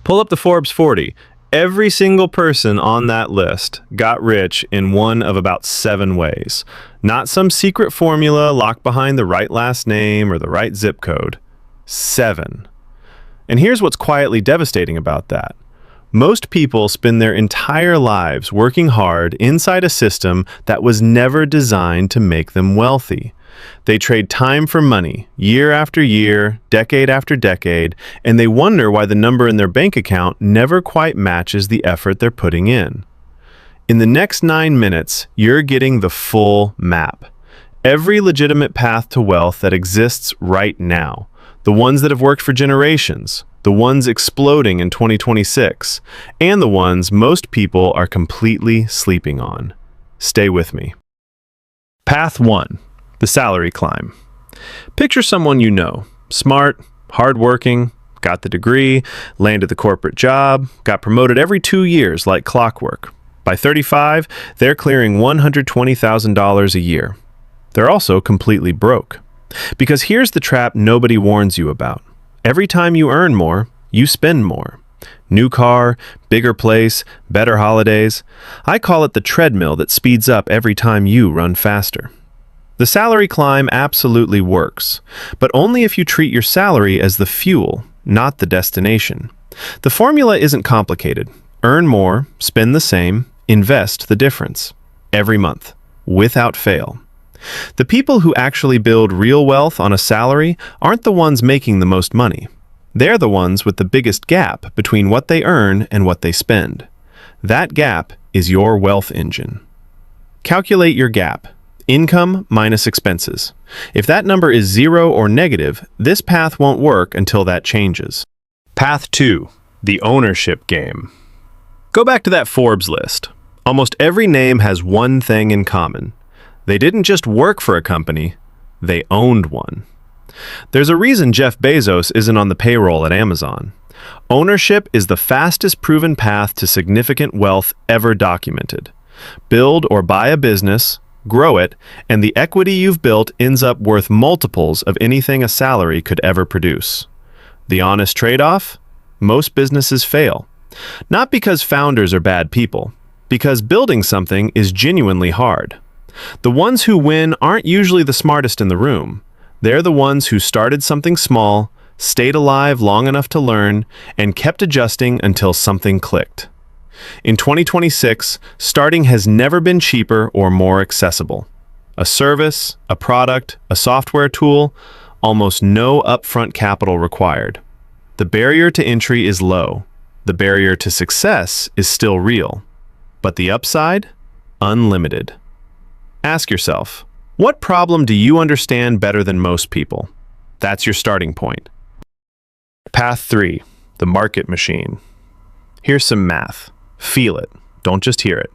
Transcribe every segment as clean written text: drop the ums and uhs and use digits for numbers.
Pull up the Forbes 40. Every single person on that list got rich in one of about 7 ways. Not some secret formula locked behind the right last name or the right zip code. 7. And here's what's quietly devastating about that. Most people spend their entire lives working hard inside a system that was never designed to make them wealthy. They trade time for money, year after year, decade after decade, and they wonder why the number in their bank account never quite matches the effort they're putting in. In the next 9 minutes, you're getting the full map. Every legitimate path to wealth that exists right now. The ones that have worked for generations, the ones exploding in 2026, and the ones most people are completely sleeping on. Stay with me. Path 1. The salary climb. Picture someone you know, smart, hardworking, got the degree, landed the corporate job, got promoted every 2 years like clockwork. By 35, they're clearing $120,000 a year. They're also completely broke. Because here's the trap nobody warns you about. Every time you earn more, you spend more. New car, bigger place, better holidays. I call it the treadmill that speeds up every time you run faster. The salary climb absolutely works, but only if you treat your salary as the fuel, not the destination. The formula isn't complicated. Earn more, spend the same, invest the difference. Every month, without fail. The people who actually build real wealth on a salary aren't the ones making the most money. They're the ones with the biggest gap between what they earn and what they spend. That gap is your wealth engine. Calculate your gap. Income minus expenses. If that number is 0 or negative, this path won't work until that changes. Path 2. The ownership game. Go back to that Forbes list. Almost every name has one thing in common. They didn't just work for a company, they owned one. There's a reason Jeff Bezos isn't on the payroll at Amazon. Ownership is the fastest proven path to significant wealth ever documented. Build or buy a business, grow it, and the equity you've built ends up worth multiples of anything a salary could ever produce. The honest trade-off? Most businesses fail. Not because founders are bad people, because building something is genuinely hard. The ones who win aren't usually the smartest in the room. They're the ones who started something small, stayed alive long enough to learn, and kept adjusting until something clicked. In 2026, starting has never been cheaper or more accessible. A service, a product, a software tool, almost no upfront capital required. The barrier to entry is low. The barrier to success is still real. But the upside? Unlimited. Ask yourself, what problem do you understand better than most people? That's your starting point. Path 3. The market machine. Here's some math. Feel it. Don't just hear it.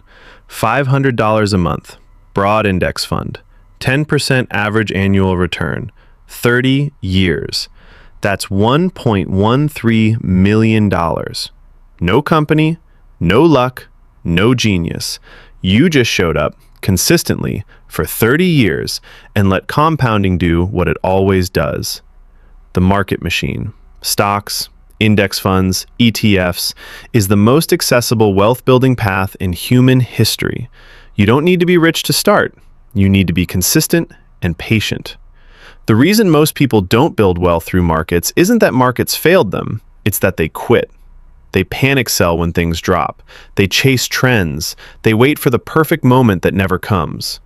$500 a month. Broad index fund. 10% average annual return. 30 years. That's $1.13 million. No company, no luck, no genius. You just showed up consistently for 30 years and let compounding do what it always does. The market machine. Stocks, index funds, ETFs, is the most accessible wealth-building path in human history. You don't need to be rich to start. You need to be consistent and patient. The reason most people don't build wealth through markets isn't that markets failed them, it's that they quit. They panic sell when things drop. They chase trends. They wait for the perfect moment that never comes.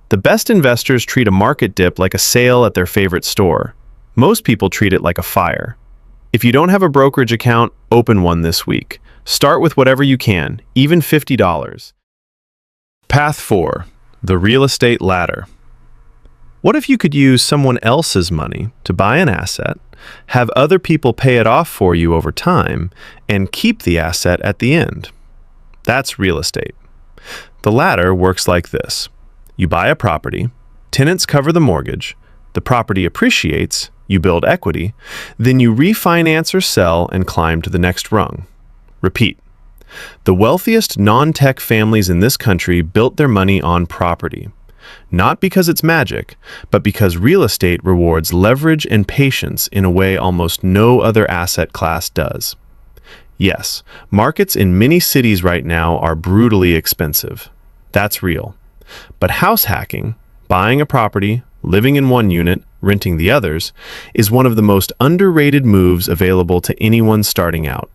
The best investors treat a market dip like a sale at their favorite store. Most people treat it like a fire. If you don't have a brokerage account, open one this week. Start with whatever you can, even $50. Path 4. The real estate ladder. What if you could use someone else's money to buy an asset, have other people pay it off for you over time, and keep the asset at the end? That's real estate. The ladder works like this. You buy a property, tenants cover the mortgage, the property appreciates, you build equity, then you refinance or sell and climb to the next rung. Repeat. The wealthiest non-tech families in this country built their money on property. Not because it's magic, but because real estate rewards leverage and patience in a way almost no other asset class does. Yes, markets in many cities right now are brutally expensive. That's real. But house hacking, buying a property, living in one unit, renting the others, is one of the most underrated moves available to anyone starting out.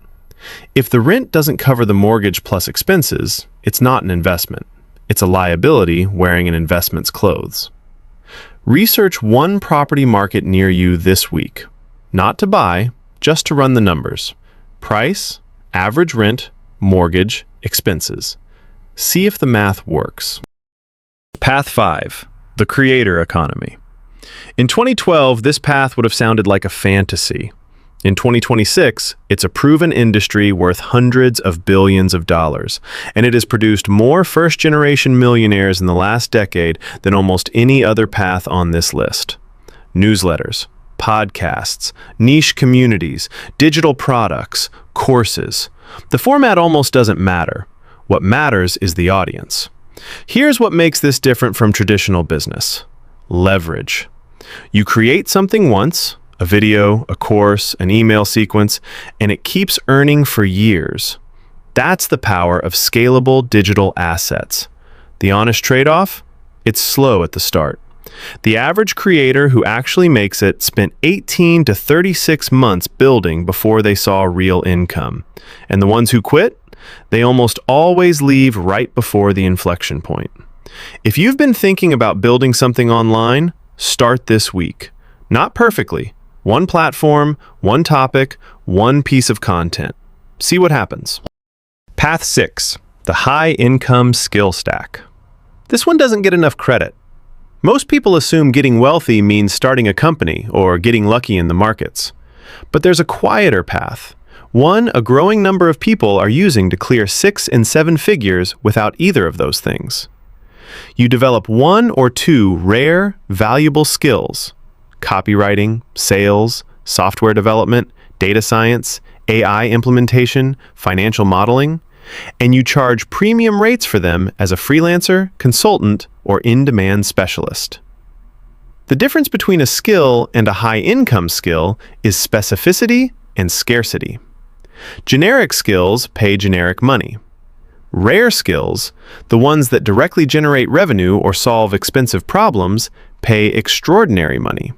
If the rent doesn't cover the mortgage plus expenses, it's not an investment. It's a liability wearing an investment's clothes. Research one property market near you this week. Not to buy, just to run the numbers. Price, average rent, mortgage, expenses. See if the math works. Path 5. The creator economy. In 2012, this path would have sounded like a fantasy. In 2026, it's a proven industry worth hundreds of billions of dollars, and it has produced more first-generation millionaires in the last decade than almost any other path on this list. Newsletters, podcasts, niche communities, digital products, courses. The format almost doesn't matter. What matters is the audience. Here's what makes this different from traditional business. Leverage. You create something once, a video, a course, an email sequence, and it keeps earning for years. That's the power of scalable digital assets. The honest trade-off? It's slow at the start. The average creator who actually makes it spent 18 to 36 months building before they saw real income. And the ones who quit? They almost always leave right before the inflection point. If you've been thinking about building something online, start this week. Not perfectly. One platform, one topic, one piece of content. See what happens. Path 6. The high-income skill stack. This one doesn't get enough credit. Most people assume getting wealthy means starting a company or getting lucky in the markets. But there's a quieter path. One a growing number of people are using to clear 6 and 7 figures without either of those things. You develop 1 or 2 rare, valuable skills: copywriting, sales, software development, data science, AI implementation, financial modeling, and you charge premium rates for them as a freelancer, consultant, or in-demand specialist. The difference between a skill and a high-income skill is specificity and scarcity. Generic skills pay generic money. Rare skills, the ones that directly generate revenue or solve expensive problems, pay extraordinary money.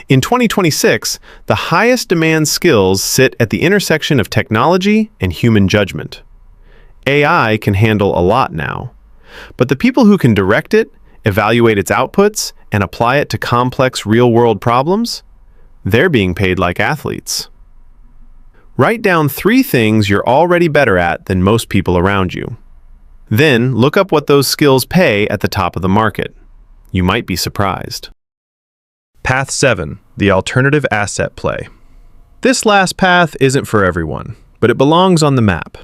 In 2026, the highest demand skills sit at the intersection of technology and human judgment. AI can handle a lot now, but the people who can direct it, evaluate its outputs, and apply it to complex real-world problems, they're being paid like athletes. Write down 3 things you're already better at than most people around you. Then look up what those skills pay at the top of the market. You might be surprised. Path 7. The alternative asset play. This last path isn't for everyone, but it belongs on the map.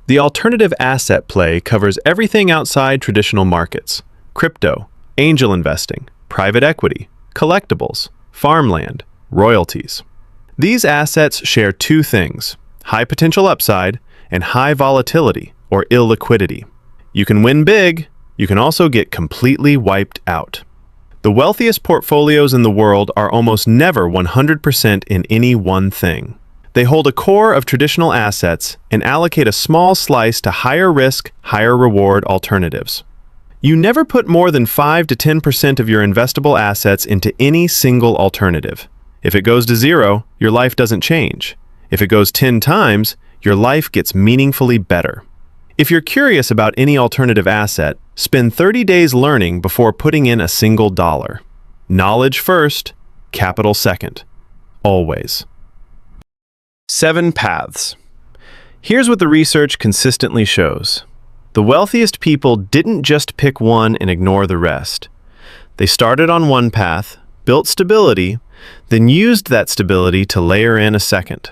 The alternative asset play covers everything outside traditional markets: crypto, angel investing, private equity, collectibles, farmland, royalties. These assets share 2 things: high potential upside and high volatility or illiquidity. You can win big, you can also get completely wiped out. The wealthiest portfolios in the world are almost never 100% in any one thing. They hold a core of traditional assets and allocate a small slice to higher risk, higher reward alternatives. You never put more than 5 to 10% of your investable assets into any single alternative. If it goes to 0, your life doesn't change. If it goes 10 times, your life gets meaningfully better. If you're curious about any alternative asset, spend 30 days learning before putting in a single dollar. Knowledge first, capital second. Always. 7 paths. Here's what the research consistently shows. The wealthiest people didn't just pick one and ignore the rest. They started on one path, built stability, then used that stability to layer in a second,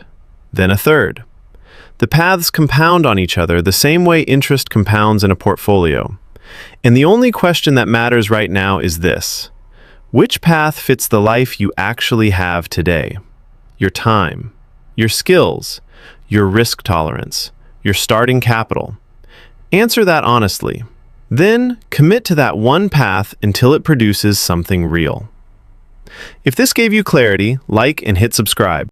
then a third. The paths compound on each other the same way interest compounds in a portfolio. And the only question that matters right now is this: which path fits the life you actually have today? Your time, your skills, your risk tolerance, your starting capital. Answer that honestly. Then commit to that one path until it produces something real. If this gave you clarity, like and hit subscribe.